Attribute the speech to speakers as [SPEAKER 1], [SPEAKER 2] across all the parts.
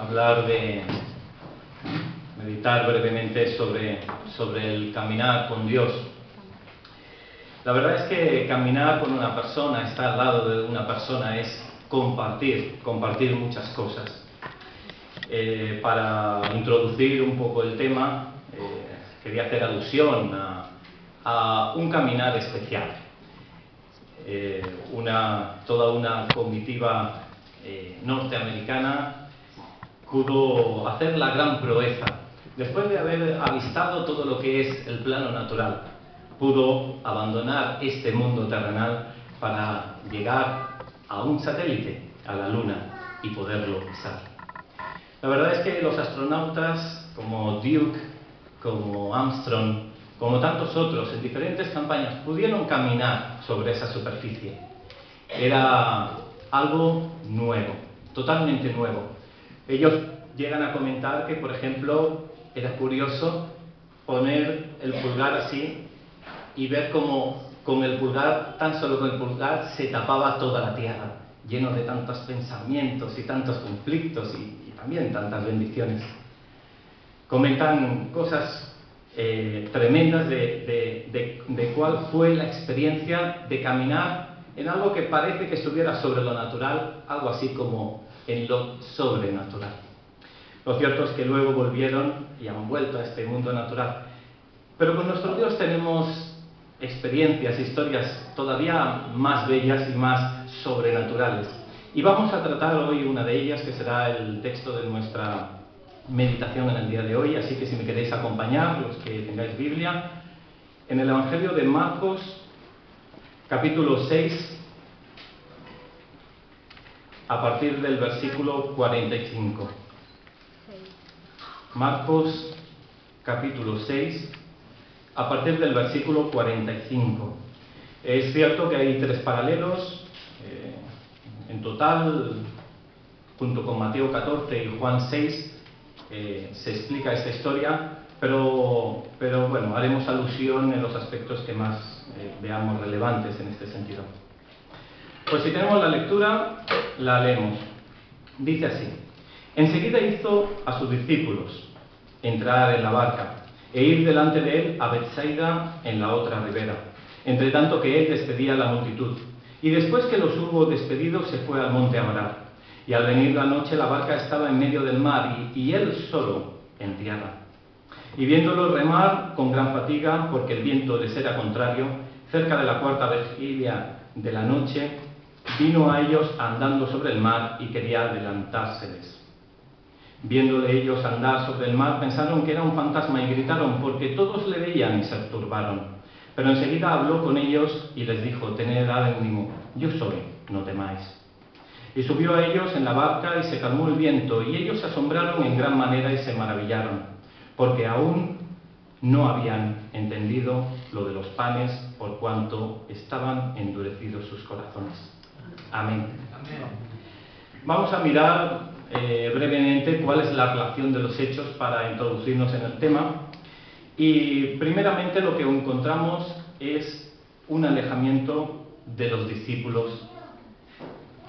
[SPEAKER 1] hablar de meditar brevemente sobre el caminar con Dios. La verdad es que caminar con una persona, estar al lado de una persona, es compartir muchas cosas. Para introducir un poco el tema, quería hacer alusión a un caminar especial. Toda una comitiva norteamericana pudo hacer la gran proeza. Después de haber avistado todo lo que es el plano natural, pudo abandonar este mundo terrenal para llegar a un satélite, a la Luna, y poderlo pisar. La verdad es que los astronautas como Duke, como Armstrong, como tantos otros en diferentes campañas, pudieron caminar sobre esa superficie. Era algo nuevo, totalmente nuevo. Ellos llegan a comentar que, por ejemplo, era curioso poner el pulgar así y ver cómo con el pulgar, tan solo con el pulgar, se tapaba toda la tierra, lleno de tantos pensamientos y tantos conflictos y también tantas bendiciones. Comentan cosas tremendas de cuál fue la experiencia de caminar en algo que parece que estuviera sobre lo natural, algo así como en lo sobrenatural. Lo cierto es que luego volvieron y han vuelto a este mundo natural. Pero con nuestro Dios tenemos experiencias, historias todavía más bellas y más sobrenaturales. Y vamos a tratar hoy una de ellas, que será el texto de nuestra meditación en el día de hoy. Así que si me queréis acompañar, los que tengáis Biblia, en el Evangelio de Marcos, capítulo 6, a partir del versículo 45. Marcos, capítulo 6, a partir del versículo 45. Es cierto que hay tres paralelos, en total, junto con Mateo 14 y Juan 6, se explica esta historia, pero bueno, haremos alusión en los aspectos que más veamos relevantes en este sentido. Pues si tenemos la lectura, la leemos. Dice así: enseguida hizo a sus discípulos entrar en la barca e ir delante de él a Betsaida en la otra ribera, entre tanto que él despedía a la multitud. Y después que los hubo despedido, se fue al monte a orar. Y al venir la noche, la barca estaba en medio del mar y él solo en tierra. Y viéndolo remar con gran fatiga, porque el viento les era contrario, cerca de la cuarta vigilia de la noche, vino a ellos andando sobre el mar y quería adelantárseles. Viéndole ellos andar sobre el mar, pensaron que era un fantasma y gritaron, porque todos le veían y se turbaron. Pero enseguida habló con ellos y les dijo: tened ánimo, yo soy, no temáis. Y subió a ellos en la barca y se calmó el viento, y ellos se asombraron en gran manera y se maravillaron, porque aún no habían entendido lo de los panes, por cuanto estaban endurecidos sus corazones. Amén. Amén. Vamos a mirar brevemente cuál es la relación de los hechos para introducirnos en el tema. Y primeramente lo que encontramos es un alejamiento de los discípulos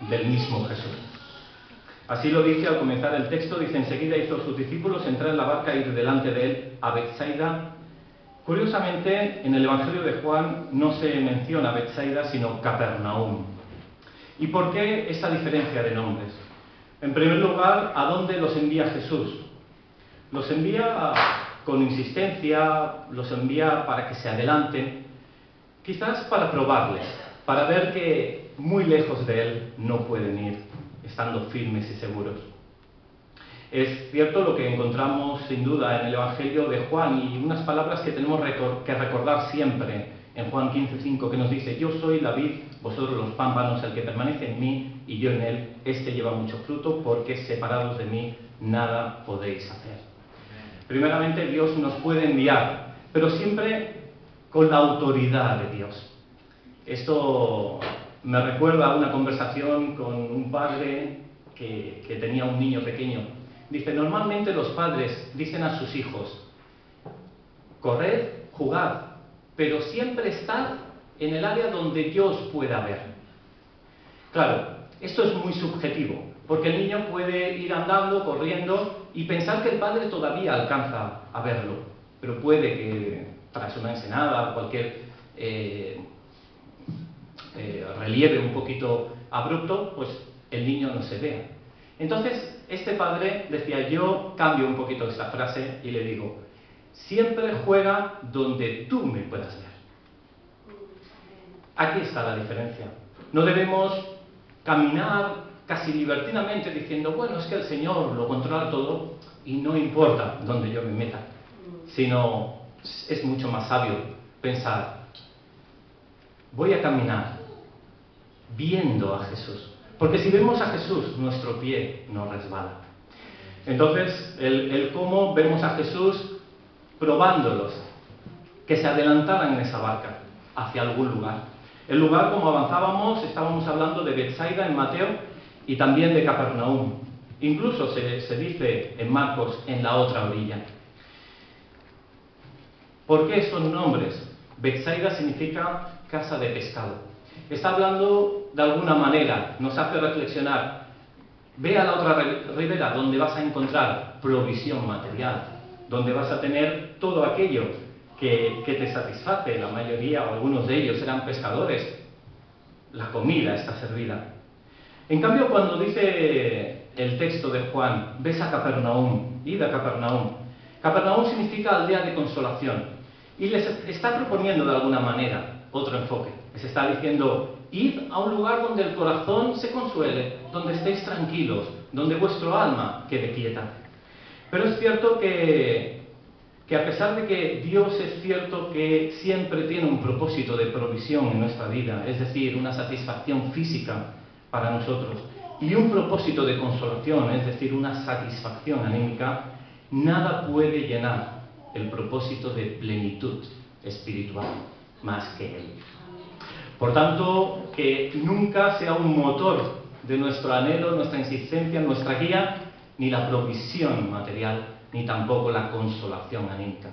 [SPEAKER 1] del mismo Jesús. Así lo dice al comenzar el texto, dice: enseguida hizo a sus discípulos entrar en la barca e ir delante de él a Betsaida. Curiosamente, en el Evangelio de Juan no se menciona Betsaida, sino Capernaum. ¿Y por qué esta diferencia de nombres? En primer lugar, ¿a dónde los envía Jesús? Los envía con insistencia, los envía para que se adelanten, quizás para probarles, para ver que muy lejos de él no pueden ir, estando firmes y seguros. Es cierto lo que encontramos sin duda en el Evangelio de Juan, y unas palabras que tenemos que recordar siempre en Juan 15:5, que nos dice: yo soy la vid, vosotros los pámpanos, el que permanece en mí y yo en él, este lleva mucho fruto, porque separados de mí nada podéis hacer. Primeramente, Dios nos puede enviar, pero siempre con la autoridad de Dios. Esto me recuerda a una conversación con un padre que tenía un niño pequeño. Dice: normalmente los padres dicen a sus hijos: corred, jugad, pero siempre estad en el área donde yo os pueda ver. Claro, esto es muy subjetivo, porque el niño puede ir andando, corriendo y pensar que el padre todavía alcanza a verlo, pero puede que tras una ensenada o cualquier relieve un poquito abrupto, pues el niño no se vea. Entonces, este padre decía, yo cambio un poquito esta frase y le digo, siempre juega donde tú me puedas ver. Aquí está la diferencia. No debemos caminar casi libertinamente diciendo, bueno, es que el Señor lo controla todo y no importa dónde yo me meta, sino es mucho más sabio pensar, voy a caminar viendo a Jesús, porque si vemos a Jesús, nuestro pie no resbala. Entonces, el cómo vemos a Jesús probándolos, que se adelantaran en esa barca hacia algún lugar. El lugar, como avanzábamos, estábamos hablando de Betsaida en Mateo y también de Capernaum. Incluso se dice en Marcos, en la otra orilla. ¿Por qué estos nombres? Betsaida significa casa de pescado. Está hablando de alguna manera, nos hace reflexionar. Ve a la otra ribera donde vas a encontrar provisión material, donde vas a tener todo aquello que te satisface. La mayoría o algunos de ellos eran pescadores. La comida está servida. En cambio, cuando dice el texto de Juan, ves a Capernaum, id a Capernaum. Capernaum significa aldea de consolación. Y les está proponiendo de alguna manera otro enfoque. Les está diciendo, id a un lugar donde el corazón se consuele, donde estéis tranquilos, donde vuestro alma quede quieta. Pero es cierto que a pesar de que Dios es cierto que siempre tiene un propósito de provisión en nuestra vida, es decir, una satisfacción física para nosotros, y un propósito de consolación, es decir, una satisfacción anímica, nada puede llenar el propósito de plenitud espiritual más que Él. Por tanto, que nunca sea un motor de nuestro anhelo, nuestra insistencia, nuestra guía, ni la provisión material, ni tampoco la consolación anímica.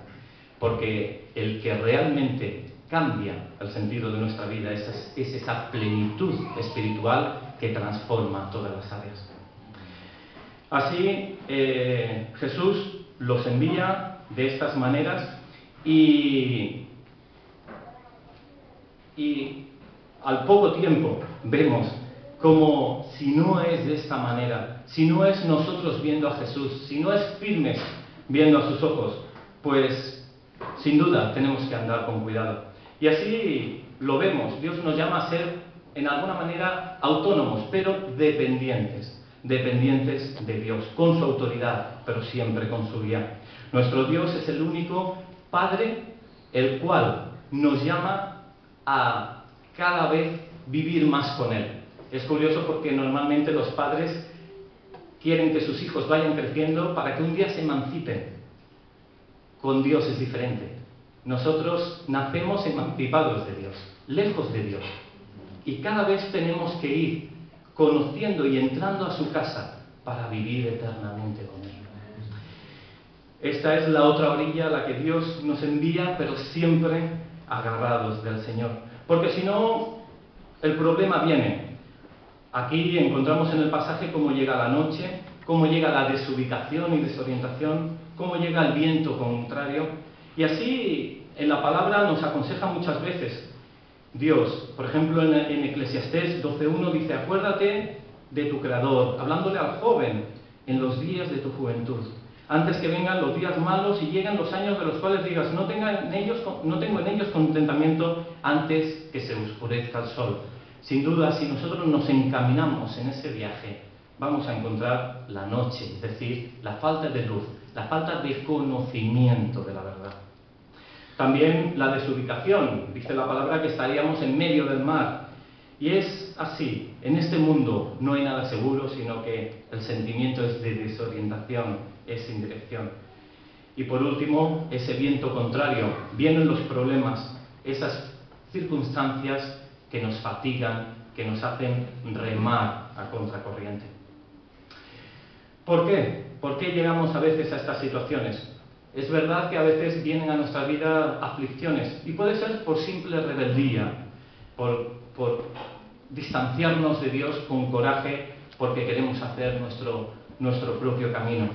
[SPEAKER 1] Porque el que realmente cambia el sentido de nuestra vida es esa plenitud espiritual que transforma todas las áreas. Así, Jesús los envía de estas maneras y al poco tiempo vemos como si no es de esta manera, si no es nosotros viendo a Jesús, si no es firmes viendo a sus ojos, pues sin duda tenemos que andar con cuidado. Y así lo vemos, Dios nos llama a ser en alguna manera autónomos, pero dependientes de Dios, con su autoridad, pero siempre con su guía. Nuestro Dios es el único Padre, el cual nos llama a cada vez vivir más con Él. Es curioso porque normalmente los padres quieren que sus hijos vayan creciendo para que un día se emancipen. Con Dios es diferente. Nosotros nacemos emancipados de Dios, lejos de Dios. Y cada vez tenemos que ir conociendo y entrando a su casa para vivir eternamente con Él. Esta es la otra orilla a la que Dios nos envía, pero siempre agarrados del Señor. Porque si no, el problema viene. Aquí encontramos en el pasaje cómo llega la noche, cómo llega la desubicación y desorientación, cómo llega el viento contrario. Y así en la palabra nos aconseja muchas veces Dios. Por ejemplo, en Eclesiastés 12:1 dice, acuérdate de tu Creador, hablándole al joven en los días de tu juventud, antes que vengan los días malos y lleguen los años de los cuales digas, no tengo en ellos contentamiento antes que se oscurezca el sol. Sin duda, si nosotros nos encaminamos en ese viaje, vamos a encontrar la noche, es decir, la falta de luz, la falta de conocimiento de la verdad. También la desubicación, dice la palabra que estaríamos en medio del mar. Y es así, en este mundo no hay nada seguro, sino que el sentimiento es de desorientación, es sin dirección. Y por último, ese viento contrario, vienen los problemas, esas circunstancias que nos fatigan, que nos hacen remar a contracorriente. ¿Por qué? ¿Por qué llegamos a veces a estas situaciones? Es verdad que a veces vienen a nuestra vida aflicciones, y puede ser por simple rebeldía, por distanciarnos de Dios con coraje, porque queremos hacer nuestro propio camino.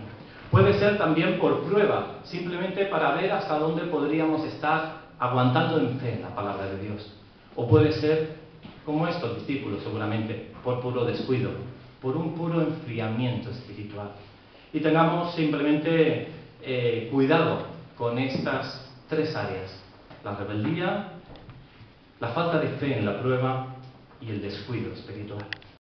[SPEAKER 1] Puede ser también por prueba, simplemente para ver hasta dónde podríamos estar aguantando en fe la palabra de Dios. O puede ser, como estos discípulos seguramente, por puro descuido, por un puro enfriamiento espiritual. Y tengamos simplemente cuidado con estas tres áreas: la rebeldía, la falta de fe en la prueba y el descuido espiritual.